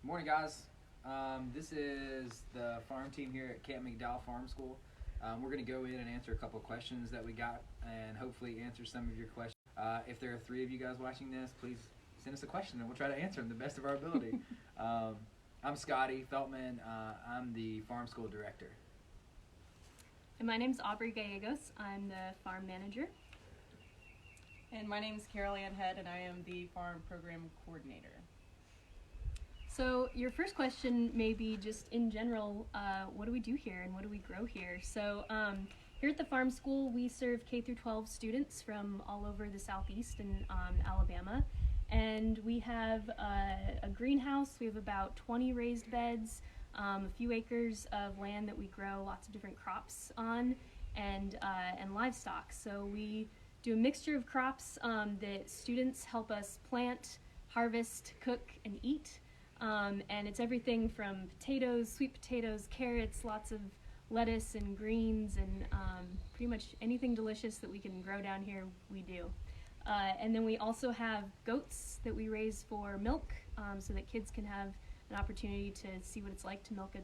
Morning, guys. This is the farm team here at Camp McDowell Farm School. We're going to go in and answer a couple questions that we got and hopefully answer some of your questions. If there are three of you guys watching this, please send us a question and we'll try to answer them the best of our ability. I'm Scotty Feltman. I'm the farm school director. And my name's Aubrey Gallegos. I'm the farm manager. And my name is Carol Ann Head, and I am the farm program coordinator. So your first question may be just in general, what do we do here and what do we grow here? So here at the farm school, we serve K through 12 students from all over the Southeast and Alabama. And we have a greenhouse. We have about 20 raised beds, a few acres of land that we grow lots of different crops on, and livestock. So we do a mixture of crops that students help us plant, harvest, cook, and eat. And it's everything from potatoes, sweet potatoes, carrots, lots of lettuce and greens, and pretty much anything delicious that we can grow down here, we do. And then we also have goats that we raise for milk, so that kids can have an opportunity to see what it's like to milk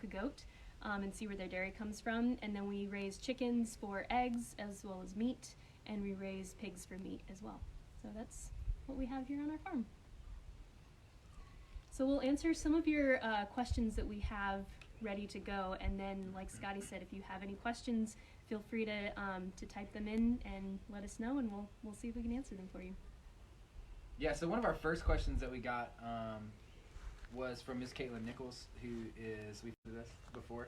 a goat, and see where their dairy comes from. And then we raise chickens for eggs as well as meat, and we raise pigs for meat as well. So that's what we have here on our farm. So we'll answer some of your questions that we have ready to go, and then, like Scotty said, if you have any questions, feel free to type them in and let us know, and we'll see if we can answer them for you. Yeah, so one of our first questions that we got was from Miss Caitlin Nichols, who is, we've done this before.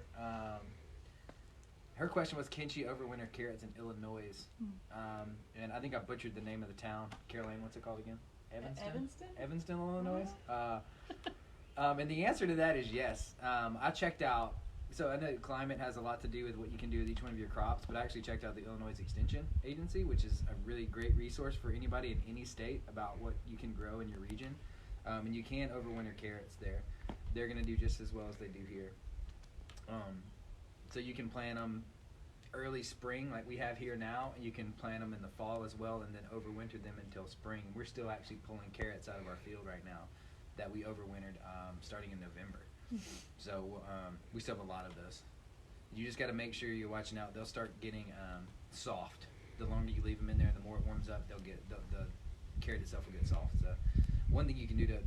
Her question was, can she overwinter carrots in Illinois? And I think I butchered the name of the town. Caroline, what's it called again? Evanston, Illinois. And the answer to that is yes. I checked out, so I know climate has a lot to do with what you can do with each one of your crops, but I actually checked out the Illinois Extension Agency, which is a really great resource for anybody in any state about what you can grow in your region. And you can overwinter carrots there. They're going to do just as well as they do here. So you can plant them early spring like we have here now, and you can plant them in the fall as well and then overwinter them until spring. We're still actually pulling carrots out of our field right now that we overwintered starting in November. So we still have a lot of those. You just got to make sure you're watching out. They'll start getting soft. The longer you leave them in there and the more it warms up, they'll get the carrot itself will get soft. So one thing you can do to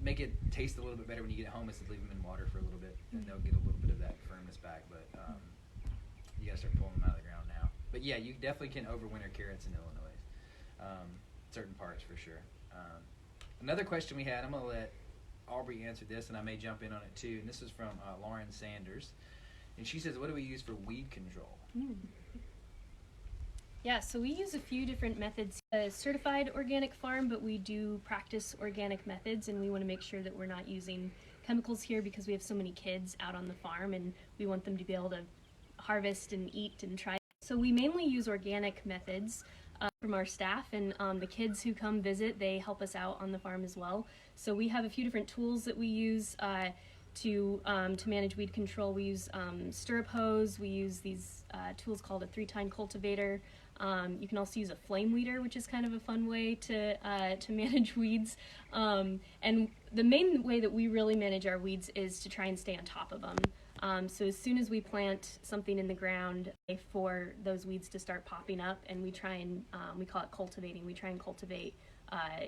make it taste a little bit better when you get it home is to leave them in water for a little bit, and they'll get a little bit of that firmness back. But you gotta start pulling them out of the ground now. But yeah, you definitely can overwinter carrots in Illinois. Certain parts for sure. Another question we had, I'm gonna let Aubrey answer this, and I may jump in on it too. And this is from Lauren Sanders, and she says, "What do we use for weed control?" Yeah, so we use a few different methods. A certified organic farm, but we do practice organic methods, and we want to make sure that we're not using chemicals here because we have so many kids out on the farm, and we want them to be able to harvest and eat and try. So we mainly use organic methods from our staff, and the kids who come visit, they help us out on the farm as well. So we have a few different tools that we use to manage weed control. We use stirrup hose. We use these tools called a 3-tine cultivator. You can also use a flame weeder, which is kind of a fun way to manage weeds. And the main way that we really manage our weeds is to try and stay on top of them. So as soon as we plant something in the ground, for those weeds to start popping up, and we try and, we call it cultivating, we try and cultivate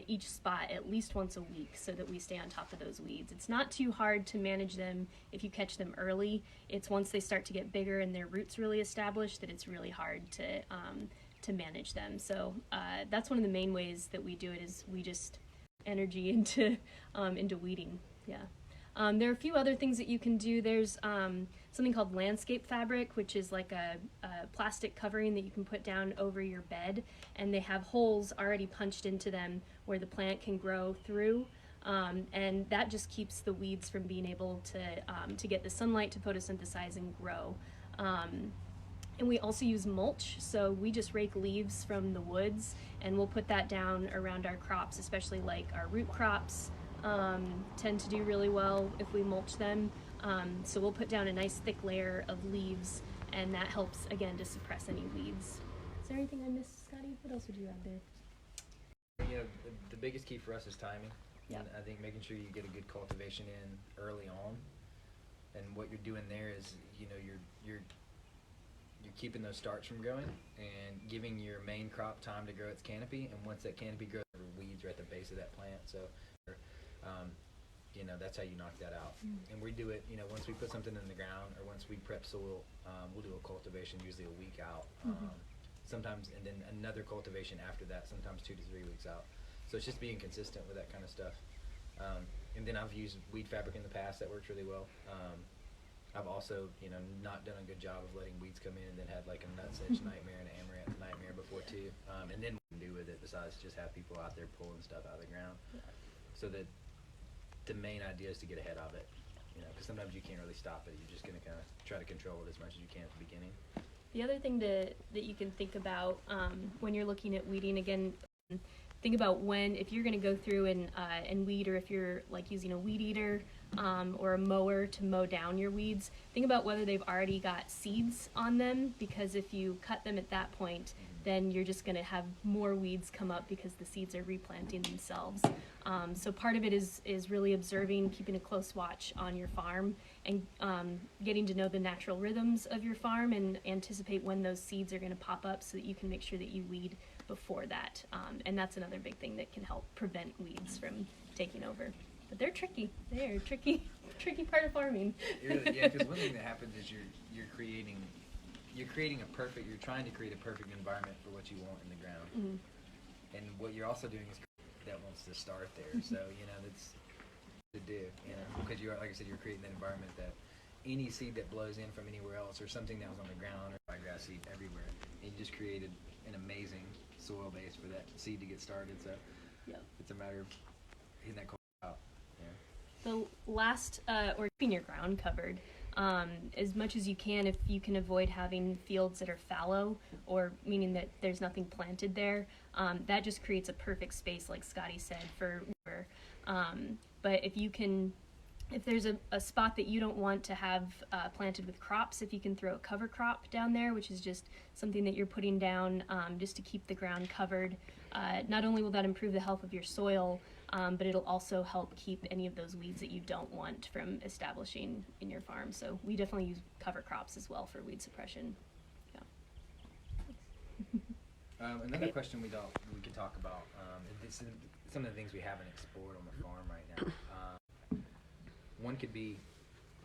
each spot at least once a week so that we stay on top of those weeds. It's not too hard to manage them if you catch them early. It's once they start to get bigger and their roots really established that it's really hard to manage them. So that's one of the main ways that we do it, is we just energy into weeding. Yeah. There are a few other things that you can do. There's something called landscape fabric, which is like a plastic covering that you can put down over your bed, and they have holes already punched into them where the plant can grow through, and that just keeps the weeds from being able to get the sunlight to photosynthesize and grow. And we also use mulch, so we just rake leaves from the woods, and we'll put that down around our crops, especially like our root crops. Tend to do really well if we mulch them. So we'll put down a nice thick layer of leaves, and that helps, again, to suppress any weeds. Is there anything I missed, Scotty? What else would you add there? You know, the biggest key for us is timing. Yep. And I think making sure you get a good cultivation in early on, and what you're doing there is, you know, you're keeping those starts from growing and giving your main crop time to grow its canopy. And once that canopy grows, weeds are at the base of that plant. So, you know, that's how you knock that out. And we do it, you know, once we put something in the ground or once we prep soil, we'll do a cultivation usually a week out. Sometimes, and then another cultivation after that, sometimes 2 to 3 weeks out. So it's just being consistent with that kind of stuff. And then I've used weed fabric in the past that works really well. I've also, you know, not done a good job of letting weeds come in and then had like a nutsedge nightmare and an amaranth nightmare before too. And then what we can do with it besides just have people out there pulling stuff out of the ground. So that the main idea is to get ahead of it, you know, because sometimes you can't really stop it. You're just going to kind of try to control it as much as you can at the beginning. The other thing that you can think about when you're looking at weeding, again, think about when, if you're going to go through and weed, or if you're like using a weed eater or a mower to mow down your weeds, think about whether they've already got seeds on them, because if you cut them at that point, then you're just going to have more weeds come up because the seeds are replanting themselves. So part of it is really observing, keeping a close watch on your farm, and getting to know the natural rhythms of your farm and anticipate when those seeds are going to pop up so that you can make sure that you weed before that. And that's another big thing that can help prevent weeds from taking over. But they're tricky. They're a tricky part of farming. Yeah, because one thing that happens is you're trying to create a perfect environment for what you want in the ground. And what you're also doing is that wants to start there. So, you know, that's to do, you know, because you're, like I said, you're creating that environment that any seed that blows in from anywhere else or something that was on the ground or ryegrass seed everywhere, and you just created an amazing soil base for that seed to get started. So it's a matter of hitting that out. The last, or keeping your ground covered as much as you can. If you can avoid having fields that are fallow, or meaning that there's nothing planted there, that just creates a perfect space, like Scotty said, for but if there's a spot that you don't want to have planted with crops, if you can throw a cover crop down there, which is just something that you're putting down just to keep the ground covered, not only will that improve the health of your soil, but it'll also help keep any of those weeds that you don't want from establishing in your farm. So we definitely use cover crops as well for weed suppression. Another question we could talk about, this is some of the things we haven't explored on the farm right now. One could be,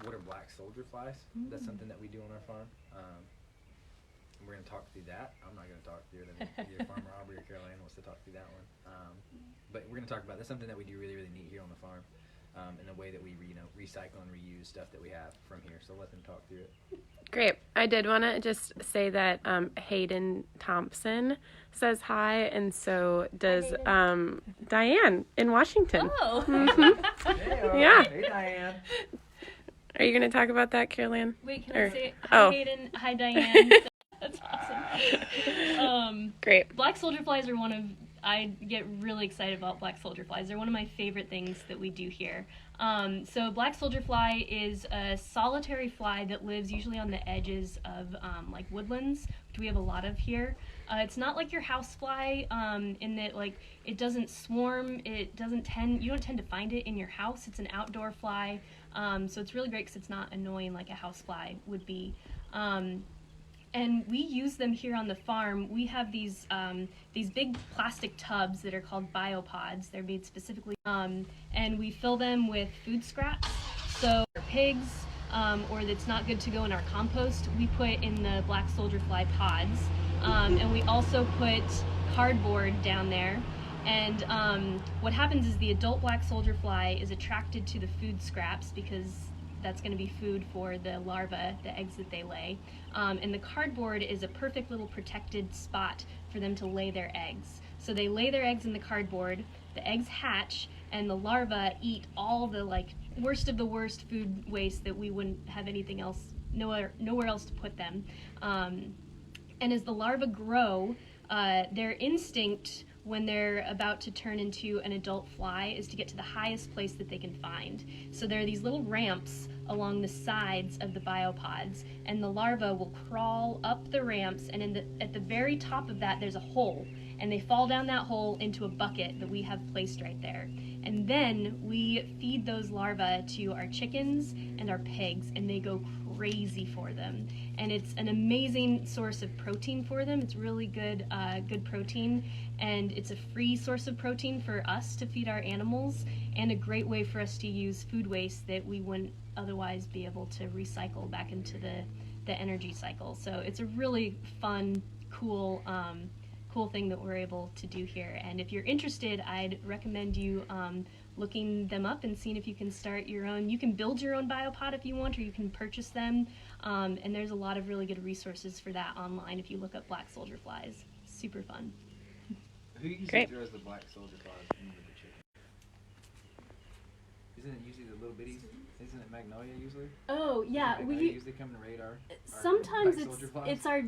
what are black soldier flies? That's something that we do on our farm. We're going to talk through that. I'm not going to talk through it. Either Farmer Aubrey or Caroline wants to talk through that one. But we're going to talk about, that's something that we do really, really neat here on the farm, in a way that we recycle and reuse stuff that we have from here. So let them talk through it. Great. I did want to just say that Hayden Thompson says hi, and so does Diane in Washington. Oh! Hey, Yeah. Hey, Diane. Are you going to talk about that, Caroline? Wait, can I say hi, Hayden? Hi, Diane. That's awesome. Great. Black soldier flies are I get really excited about black soldier flies. They're one of my favorite things that we do here. So black soldier fly is a solitary fly that lives usually on the edges of like woodlands, which we have a lot of here. It's not like your house fly in that like it doesn't swarm. You don't tend to find it in your house. It's an outdoor fly, so it's really great because it's not annoying like a house fly would be. And we use them here on the farm. We have these big plastic tubs that are called biopods. They're made specifically, and we fill them with food scraps. So pigs, or that's not good to go in our compost, we put in the black soldier fly pods. And we also put cardboard down there. And what happens is the adult black soldier fly is attracted to the food scraps because that's going to be food for the larvae, the eggs that they lay. And the cardboard is a perfect little protected spot for them to lay their eggs. So they lay their eggs in the cardboard, the eggs hatch, and the larvae eat all the like worst of the worst food waste that we wouldn't have anything else, nowhere else to put them. And as the larvae grow, their instinct when they're about to turn into an adult fly is to get to the highest place that they can find. So there are these little ramps along the sides of the biopods, and the larvae will crawl up the ramps, and at the very top of that there's a hole, and they fall down that hole into a bucket that we have placed right there. And then we feed those larvae to our chickens and our pigs, and they go crazy for them. And it's an amazing source of protein for them. It's really good, good protein, and it's a free source of protein for us to feed our animals, and a great way for us to use food waste that we wouldn't otherwise be able to recycle back into the energy cycle. So it's a really fun, cool thing that we're able to do here. And if you're interested, I'd recommend you looking them up and seeing if you can start your own. You can build your own biopod if you want, or you can purchase them. And there's a lot of really good resources for that online if you look up black soldier flies. Super fun. Who usually Great. throws the black soldier flies into the chicken? Isn't it usually the little bitties? Isn't it magnolia usually? Oh yeah, Magnolia usually come to raid our sometimes black soldier flies? it's our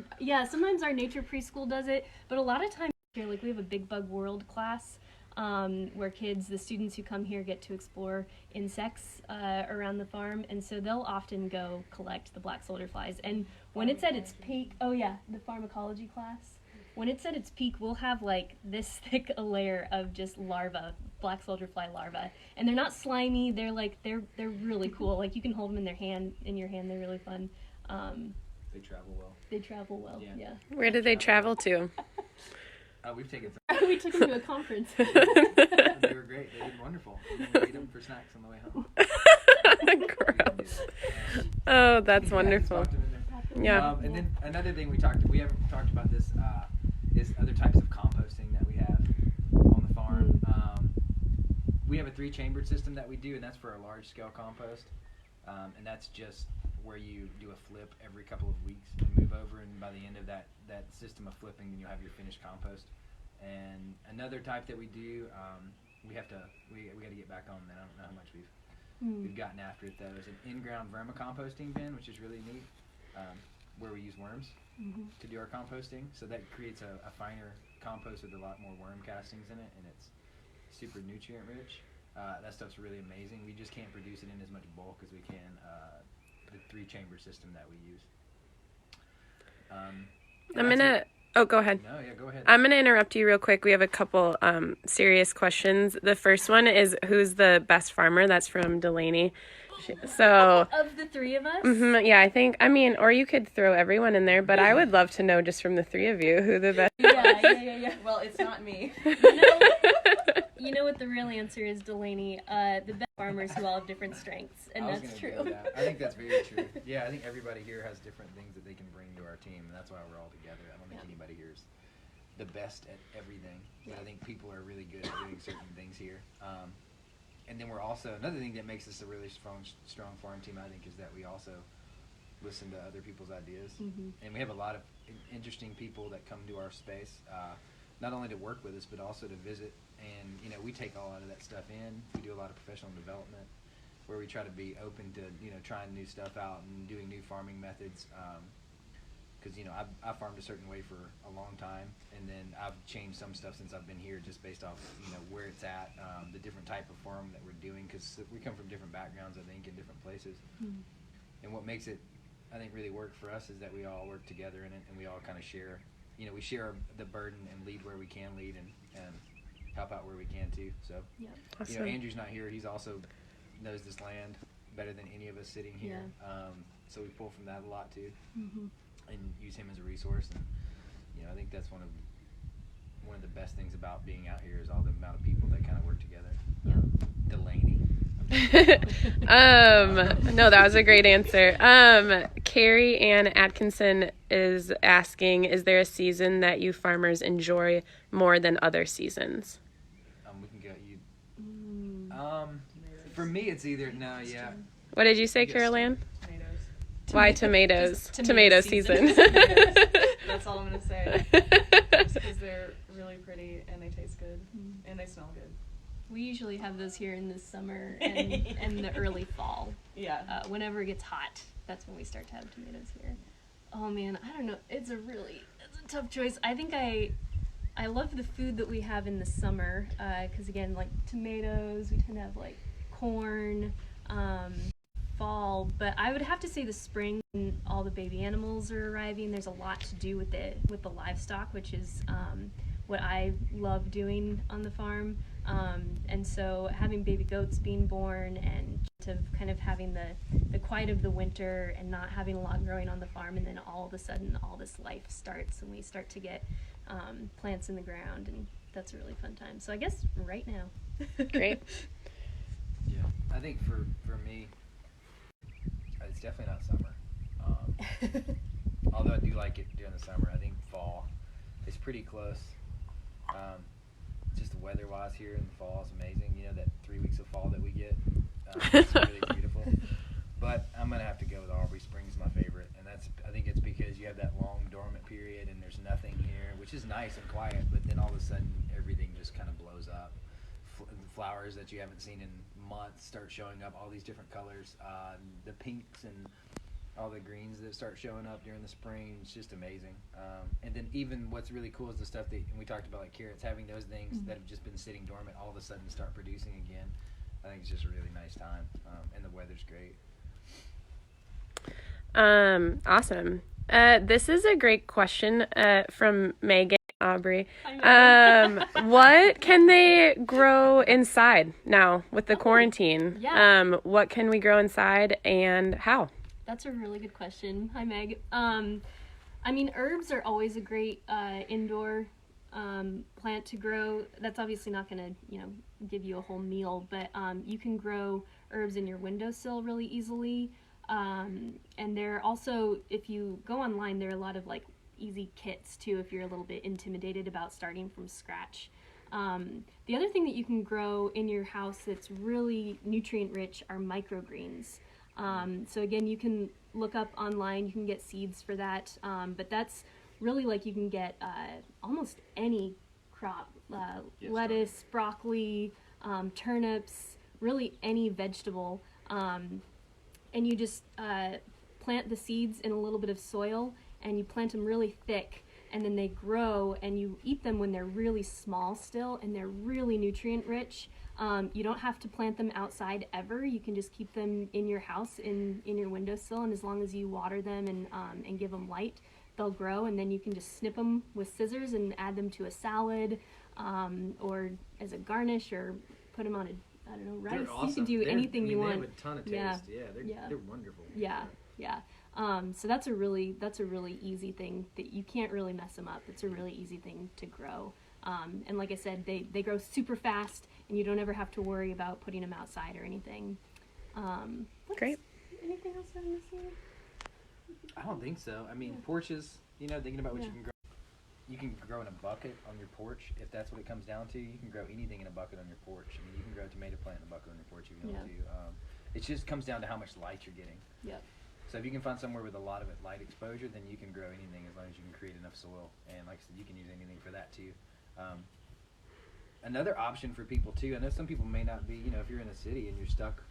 sometimes our nature preschool does it, but a lot of times here, like we have a Big Bug World class where the students who come here get to explore insects around the farm, and so they'll often go collect the black soldier flies. And when it's at its peak, the pharmacology class. When it's at its peak, we'll have like this thick a layer of just larvae, black soldier fly larvae, and they're not slimy. They're really cool. Like you can hold them in your hand. They're really fun. They travel well. They travel well. Yeah. Where did they travel to? We've taken some. We took them to a conference. They were great. They did wonderful. We ate them for snacks on the way home. Gross. Oh, that's wonderful. Just talked them in there. Yeah. And then another thing we haven't talked about this, is other types of composting that we have on the farm. We have a 3-chambered system that we do, and that's for a large scale compost. And that's just where you do a flip every couple of weeks and move over, and by the end of that system of flipping, then you'll have your finished compost. And another type that we do, we got to get back on that. I don't know how much we've gotten after it though. Is an in-ground vermicomposting bin, which is really neat, where we use worms to do our composting. So that creates a finer compost with a lot more worm castings in it, and it's super nutrient rich. That stuff's really amazing. We just can't produce it in as much bulk as we can the 3-chamber system that we use. Go ahead. No, yeah, go ahead. I'm going to interrupt you real quick. We have a couple serious questions. The first one is, who's the best farmer? That's from Delaney. So, Of the three of us? yeah, or you could throw everyone in there, but I would love to know just from the three of you who the best. Yeah. Well, it's not me. You know what the real answer is, Delaney? The best farmers who all have different strengths, and I was that's gonna true. do that. I think that's very true. Yeah, I think everybody here has different things that they can bring to our team, and that's why we're all together. I don't think anybody here is the best at everything, but I think people are really good at doing certain things here. And then we're also, another thing that makes us a really strong farm team, I think, is that we also listen to other people's ideas. And we have a lot of interesting people that come to our space, not only to work with us, but also to visit. And, we take a lot of that stuff in. We do a lot of professional development where we try to be open to, trying new stuff out and doing new farming methods. Because, I've farmed a certain way for a long time, and then I've changed some stuff since I've been here just based off, where it's at, the different type of farm that we're doing, because we come from different backgrounds, I think, in different places. And what makes it, I think, really work for us is that we all work together in it, and we all kind of share, we share the burden and lead where we can lead and help out where we can too. So, Awesome. Andrew's not here. He's also knows this land better than any of us sitting here. So we pull from that a lot too. And use him as a resource, and I think that's one of the best things about being out here is all the amount of people that kind of work together. Delaney. No, that was a great answer. Carrie Ann Atkinson is asking, is there a season that you farmers enjoy more than other seasons? We can go. For me, it's either What did you say, Yes. Carol Ann? Tomatoes. Why tomatoes? Just Tomato tomato season. That's all I'm going to say. Just because they're really pretty and they taste good and they smell good. We usually have those here in the summer and the early fall. Yeah. Whenever it gets hot, that's when we start to have tomatoes here. Oh man, I don't know. It's a tough choice. I think I love the food that we have in the summer, because again, like tomatoes, we tend to have like corn, fall, but I would have to say the spring when all the baby animals are arriving. There's a lot to do with the livestock, which is what I love doing on the farm. And so having baby goats being born and to kind of having the quiet of the winter and not having a lot growing on the farm, and then all of a sudden all this life starts and we start to get plants in the ground, and that's a really fun time. So I guess right now. Great. Yeah, I think for me, it's definitely not summer. Although I do like it during the summer, I think fall is pretty close. Just weather-wise here in the fall is amazing. You know, that 3 weeks of fall that we get, it's really beautiful. But I'm gonna have to go with Aubrey. Spring's my favorite, and I think it's because you have that long dormant period and there's nothing here, which is nice and quiet. But then all of a sudden, everything just kind of blows up. Flowers that you haven't seen in months start showing up, all these different colors, the pinks and all the greens that start showing up during the spring. It's just amazing. And then even what's really cool is the stuff that, and we talked about, like carrots, having those things that have just been sitting dormant all of a sudden start producing again. I think it's just a really nice time, and the weather's great. Awesome. This is a great question from Megan. Aubrey, what can they grow inside now with the quarantine? Yeah. What can we grow inside and how? That's a really good question. Hi, Meg. I mean, herbs are always a great indoor plant to grow. That's obviously not going to, give you a whole meal, but you can grow herbs in your windowsill really easily. And there also, if you go online, there are a lot of easy kits too if you're a little bit intimidated about starting from scratch. The other thing that you can grow in your house that's really nutrient rich are microgreens. So again, you can look up online, you can get seeds for that, but that's really you can get almost any crop, lettuce, broccoli, turnips, really any vegetable, and you just plant the seeds in a little bit of soil, and you plant them really thick, and then they grow, and you eat them when they're really small still, and they're really nutrient rich. You don't have to plant them outside ever. You can just keep them in your house, in your windowsill, and as long as you water them and give them light, they'll grow, and then you can just snip them with scissors and add them to a salad, or as a garnish, or put them on rice. They're awesome. You can do anything you want. They have a ton of taste. Yeah, They're wonderful. Yeah. So that's a really easy thing that you can't really mess them up. It's a really easy thing to grow. And like I said, they grow super fast, and you don't ever have to worry about putting them outside or anything. Great. Anything else I'm missing? I don't think so. I mean, porches, thinking about what you can grow. You can grow in a bucket on your porch if that's what it comes down to. You can grow anything in a bucket on your porch. I mean, you can grow a tomato plant in a bucket on your porch if you want to. It just comes down to how much light you're getting. Yep. So if you can find somewhere with a lot of light exposure, then you can grow anything as long as you can create enough soil. And like I said, you can use anything for that too. Another option for people too, I know some people may not be, if you're in a city and you're stuck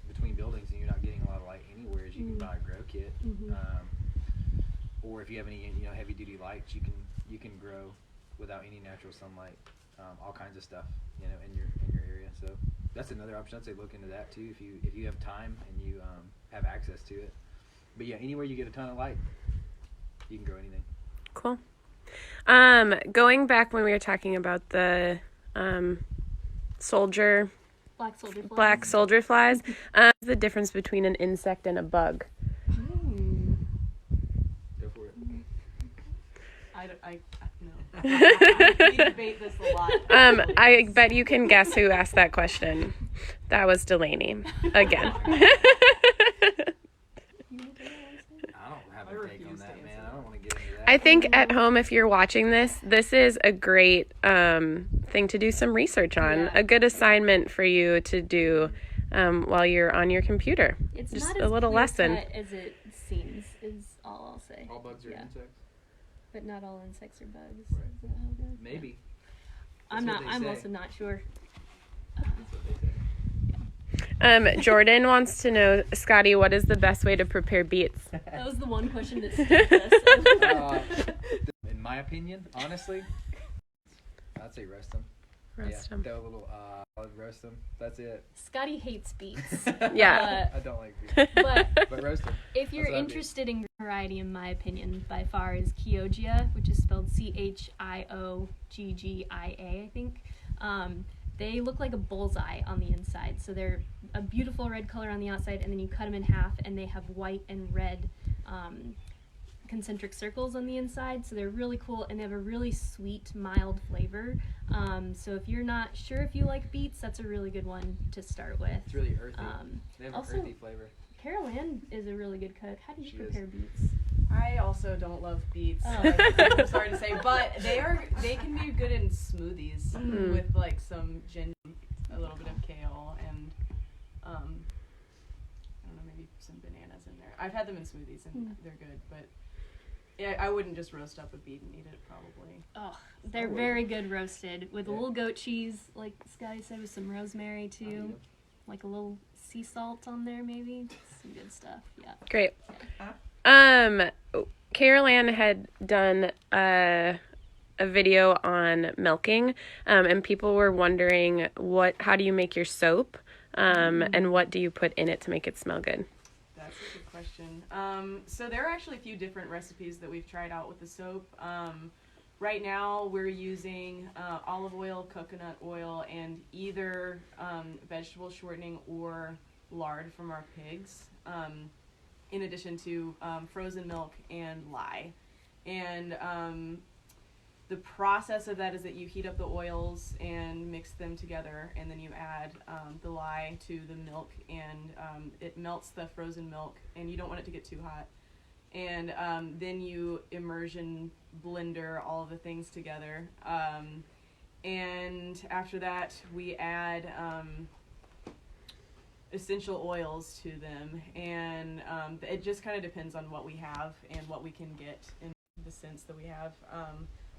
between buildings and you're not getting a lot of light anywhere, is you can buy a grow kit. Or if you have any heavy duty lights, you can grow without any natural sunlight, all kinds of stuff in your area. So that's another option. I'd say look into that too if you have time and you have access to it. But yeah, anywhere you get a ton of light, you can grow anything. Cool. Going back when we were talking about the black soldier flies, the difference between an insect and a bug. Go for it. No. We debate this a lot. I bet you can guess who asked that question. That was Delaney again. I don't have a take on that, man. I don't want to get into that. I think at home, if you're watching this is a great thing to do some research on. Yeah. A good assignment for you to do while you're on your computer. It's just not a little lesson. cut as it seems, is all I'll say. All bugs are insects? But not all insects are bugs. Right. Is that how it goes? Maybe. I'm That's what they say. also not sure. That's what they say. Jordan wants to know, Scotty, what is the best way to prepare beets? That was the one question that stumped us. In my opinion, honestly, I'd say roast them. Roast them. Throw a little roast them. That's it. Scotty hates beets. Yeah. I don't like beets. But roast them. If you're That's what I do. interested in variety, in my opinion, by far is Chioggia, which is spelled Chioggia, I think. they look like a bullseye on the inside. So they're a beautiful red color on the outside, and then you cut them in half, and they have white and red concentric circles on the inside. So they're really cool, and they have a really sweet, mild flavor. So if you're not sure if you like beets, that's a really good one to start with. It's really earthy. They have also, an earthy flavor. Carol Ann is a really good cook. How do you She prepare is. beets? I also don't love beets. Oh. I'm sorry to say, but they can be good in smoothies with like some ginger, a little bit of kale, and I don't know, maybe some bananas in there. I've had them in smoothies and they're good, but yeah, I wouldn't just roast up a beet and eat it probably. Oh, they're very good roasted with a little goat cheese, like Sky said, with some rosemary too, like a little sea salt on there maybe. Some good stuff. Yeah. Great. Carol Ann had done a video on milking, and people were wondering how do you make your soap, and what do you put in it to make it smell good? That's a good question. So there are actually a few different recipes that we've tried out with the soap. Right now we're using olive oil, coconut oil, and either vegetable shortening or lard from our pigs, in addition to frozen milk and lye. And the process of that is that you heat up the oils and mix them together, and then you add the lye to the milk, and it melts the frozen milk, and you don't want it to get too hot. And then you immersion blender all of the things together. And after that, we add essential oils to them, and it just kind of depends on what we have and what we can get in the scents that we have.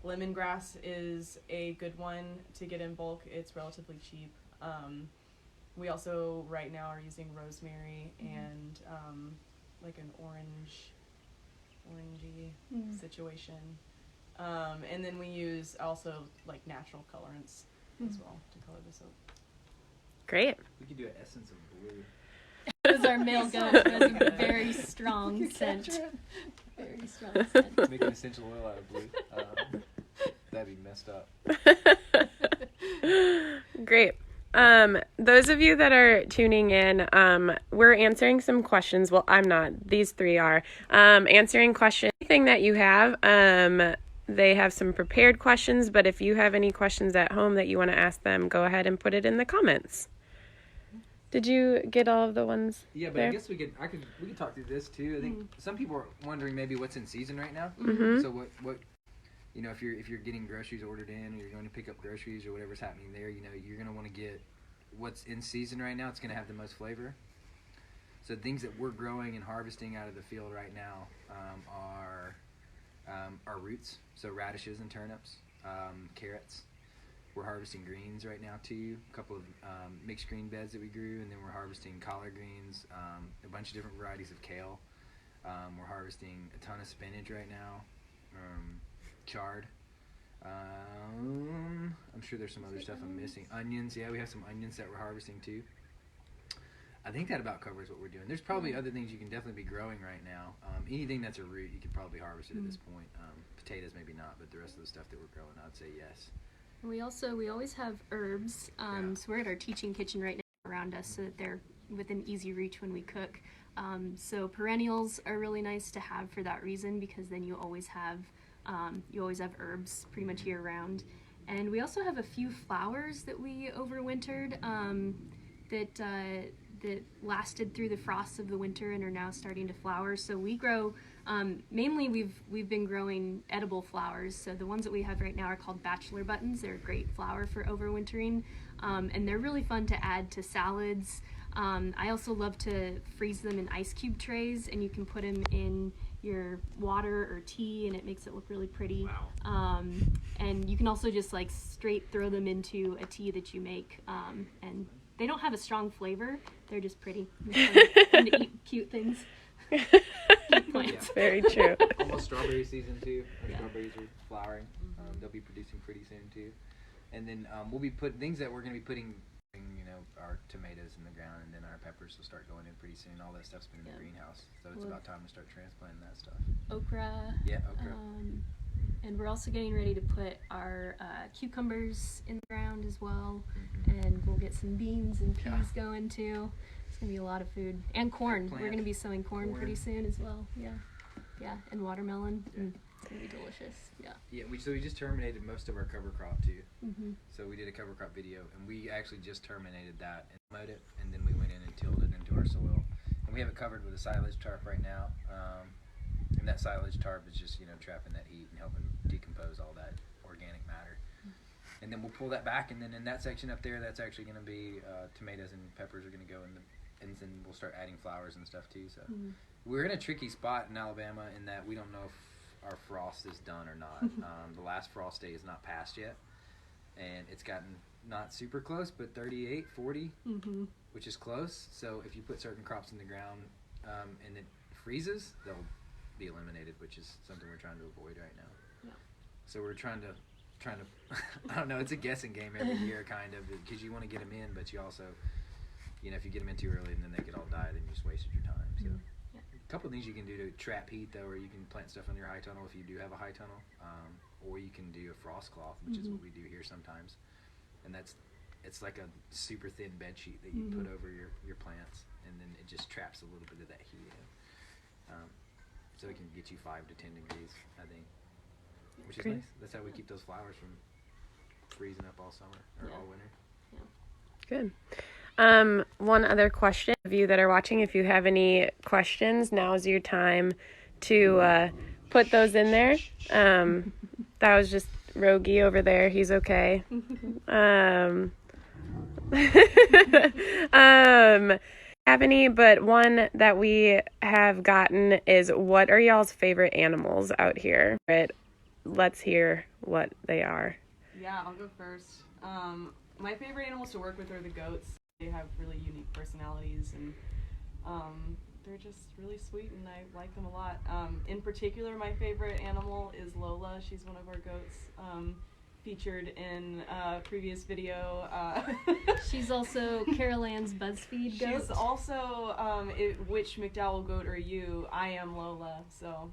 Lemongrass is a good one to get in bulk. It's relatively cheap. We also right now are using rosemary and like an orangey situation. And then we use also like natural colorants as well to color the soap. Great. We could do an essence of blue. Those are male goats. That's a very strong scent. Very strong scent. Make an essential oil out of blue. That'd be messed up. Great. Those of you that are tuning in, we're answering some questions. Well, I'm not. These three are. Answering questions. Anything that you have, they have some prepared questions, but if you have any questions at home that you want to ask them, go ahead and put it in the comments. Did you get all of the ones? Yeah, but there? I guess we could talk through this too. I think some people are wondering maybe what's in season right now. Mm-hmm. So what you know, if you're getting groceries ordered in, or you're going to pick up groceries or whatever's happening there, you know, you're going to want to get what's in season right now. It's going to have the most flavor. So things that we're growing and harvesting out of the field right now are roots. So radishes and turnips, carrots. We're harvesting greens right now too. A couple of mixed green beds that we grew, and then we're harvesting collard greens, a bunch of different varieties of kale. We're harvesting a ton of spinach right now, chard. I'm sure there's some other stuff I'm missing. Onions, yeah, we have some onions that we're harvesting too. I think that about covers what we're doing. There's probably other things you can definitely be growing right now. Anything that's a root, you could probably harvest it at this point. Potatoes maybe not, but the rest of the stuff that we're growing, I'd say yes. We always have herbs. So we're at our teaching kitchen right now around us, so that they're within easy reach when we cook. So perennials are really nice to have for that reason, because then you always have herbs pretty much year round. And we also have a few flowers that we overwintered that lasted through the frosts of the winter and are now starting to flower. So we grow, mainly we've been growing edible flowers. So the ones that we have right now are called bachelor buttons. They're a great flower for overwintering, and they're really fun to add to salads. I also love to freeze them in ice cube trays, and you can put them in your water or tea, and it makes it look really pretty. Wow. And you can also just like straight throw them into a tea that you make, and they don't have a strong flavor. They're just pretty. Fun to eat cute things. Cute plants. Very true. Almost strawberry season too. Our Yeah. strawberries are flowering. They'll be producing pretty soon too. And then we'll be putting things that we're going to be putting, you know, our tomatoes in the ground, and then our peppers will start going in pretty soon. All that stuff's been in the greenhouse, so it's about time to start transplanting that stuff. Okra. Yeah, okra. And we're also getting ready to put our cucumbers in the ground as well, and we'll get some beans and peas going too. It's gonna be a lot of food, and corn. We're gonna be sowing corn pretty soon as well. Yeah, and watermelon. It's gonna be delicious. Yeah, so we just terminated most of our cover crop too. Mm-hmm. So we did a cover crop video, and we actually just terminated that and mowed it, and then we went in and tilled it into our soil. And we have it covered with a silage tarp right now. And that silage tarp is just, trapping that heat and helping decompose all that organic matter. And then we'll pull that back, and then in that section up there, that's actually going to be tomatoes and peppers are going to go in and then we'll start adding flowers and stuff too. So we're in a tricky spot in Alabama in that we don't know if our frost is done or not. The last frost day is not passed yet, and it's gotten not super close, but 38, 40, which is close. So if you put certain crops in the ground and it freezes, they'll be eliminated, which is something we're trying to avoid right now. Yeah. So we're trying to I don't know, it's a guessing game every year kind of, because you want to get them in, but you also, if you get them in too early and then they could all die, then you just wasted your time. So a couple of things you can do to trap heat though, or you can plant stuff on your high tunnel if you do have a high tunnel, or you can do a frost cloth, which is what we do here sometimes, and it's like a super thin bed sheet that you put over your plants, and then it just traps a little bit of that heat in. So it can get you 5 to 10 degrees, I think, which is nice. That's how we keep those flowers from freezing up all summer or all winter. Good. One other question of you that are watching, if you have any questions, now is your time to put those in there. That was just Rogie over there. He's okay. Have any, but one that we have gotten is, what are y'all's favorite animals out here? Let's hear what they are. Yeah, I'll go first. My favorite animals to work with are the goats. They have really unique personalities, and they're just really sweet, and I like them a lot. In particular, my favorite animal is Lola. She's one of our goats, featured in a previous video. She's also Carol Ann's BuzzFeed goat. She's also, which McDowell goat are you? I am Lola, so...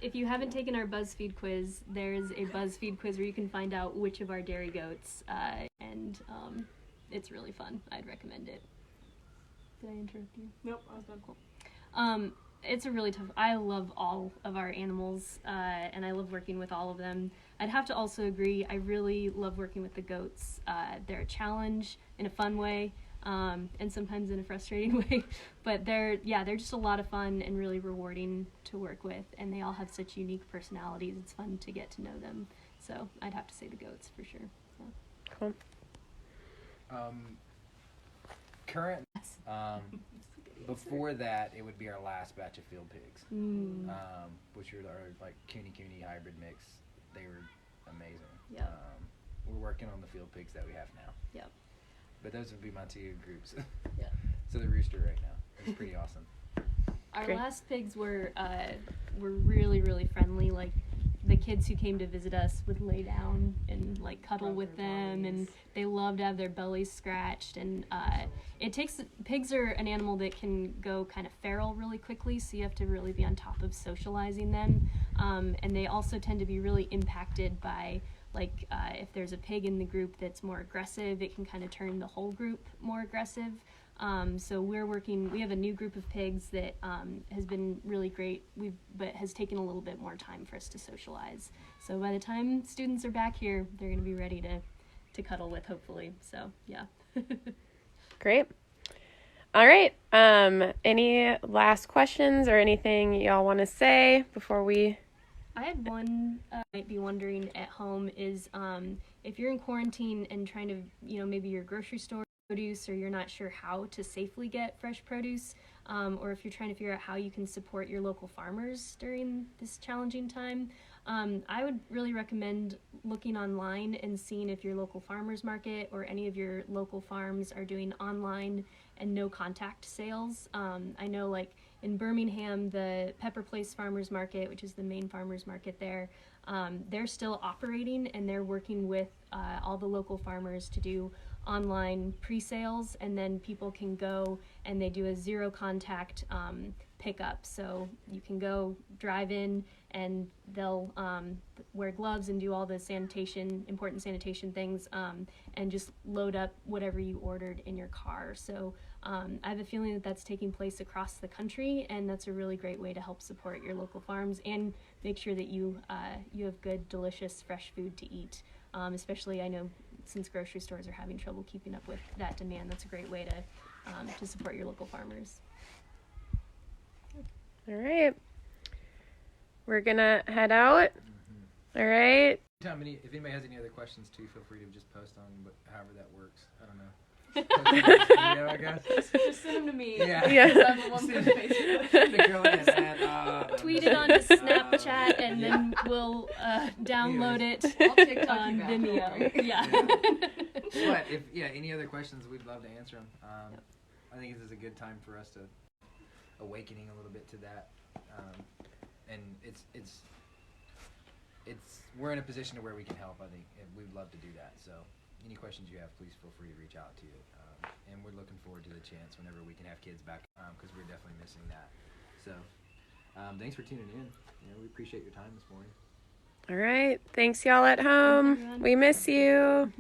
If you haven't taken our BuzzFeed quiz, there's a BuzzFeed quiz where you can find out which of our dairy goats, and it's really fun. I'd recommend it. Did I interrupt you? Nope, I was done. Cool. It's a really tough... I love all of our animals, and I love working with all of them. I'd have to also agree, I really love working with the goats. They're a challenge in a fun way, and sometimes in a frustrating way, but they're just a lot of fun and really rewarding to work with, and they all have such unique personalities. It's fun to get to know them, so I'd have to say the goats for sure. Cool. Current, before that, it would be our last batch of field pigs, which are our like CUNY hybrid mix. They were amazing. Yeah. We're working on the field pigs that we have now. Yep. But those would be my two groups. Yeah. So the rooster right now. It's pretty awesome. Our Great. last pigs were really, really friendly. Like, the kids who came to visit us would lay down and like cuddle Rub with their them, bodies. and they love to have their bellies scratched. And pigs are an animal that can go kind of feral really quickly, so you have to really be on top of socializing them. And they also tend to be really impacted by, like, if there's a pig in the group that's more aggressive, it can kind of turn the whole group more aggressive. So we have a new group of pigs that has been really great, but has taken a little bit more time for us to socialize. So by the time students are back here, they're going to be ready to cuddle with, hopefully. So, yeah. Great. All right. Any last questions or anything y'all want to say before we... I had one, might be wondering at home is, if you're in quarantine and trying to, maybe your grocery store produce, or you're not sure how to safely get fresh produce, or if you're trying to figure out how you can support your local farmers during this challenging time, I would really recommend looking online and seeing if your local farmers market or any of your local farms are doing online and no contact sales. I know, like, in Birmingham, the Pepper Place Farmers Market, which is the main farmers market there, they're still operating, and they're working with all the local farmers to do online pre-sales, and then people can go and they do a zero contact pickup. So you can go drive in and they'll wear gloves and do all the important sanitation things, and just load up whatever you ordered in your car. So I have a feeling that that's taking place across the country, and that's a really great way to help support your local farms and make sure that you have good, delicious, fresh food to eat. Especially, I know, since grocery stores are having trouble keeping up with that demand, that's a great way to support your local farmers. All right. We're gonna head out. All right. Tom, if anybody has any other questions too, feel free to just post on however that works. I don't know. I guess. Just send them to me. Yeah. Yeah. I'm the one with the Facebook. Tweet it onto Snapchat, and then we'll download it I'll TikTok on you back, Vimeo. don't worry. Yeah. But if any other questions, we'd love to answer them. I think this is a good time for us to awakening a little bit to that, and it's we're in a position to where we can help. I think, and we'd love to do that. So, any questions you have, please feel free to reach out to you. And we're looking forward to the chance whenever we can have kids back, because we're definitely missing that. So, thanks for tuning in. We appreciate your time this morning. All right. Thanks, y'all at home. everyone. We miss you.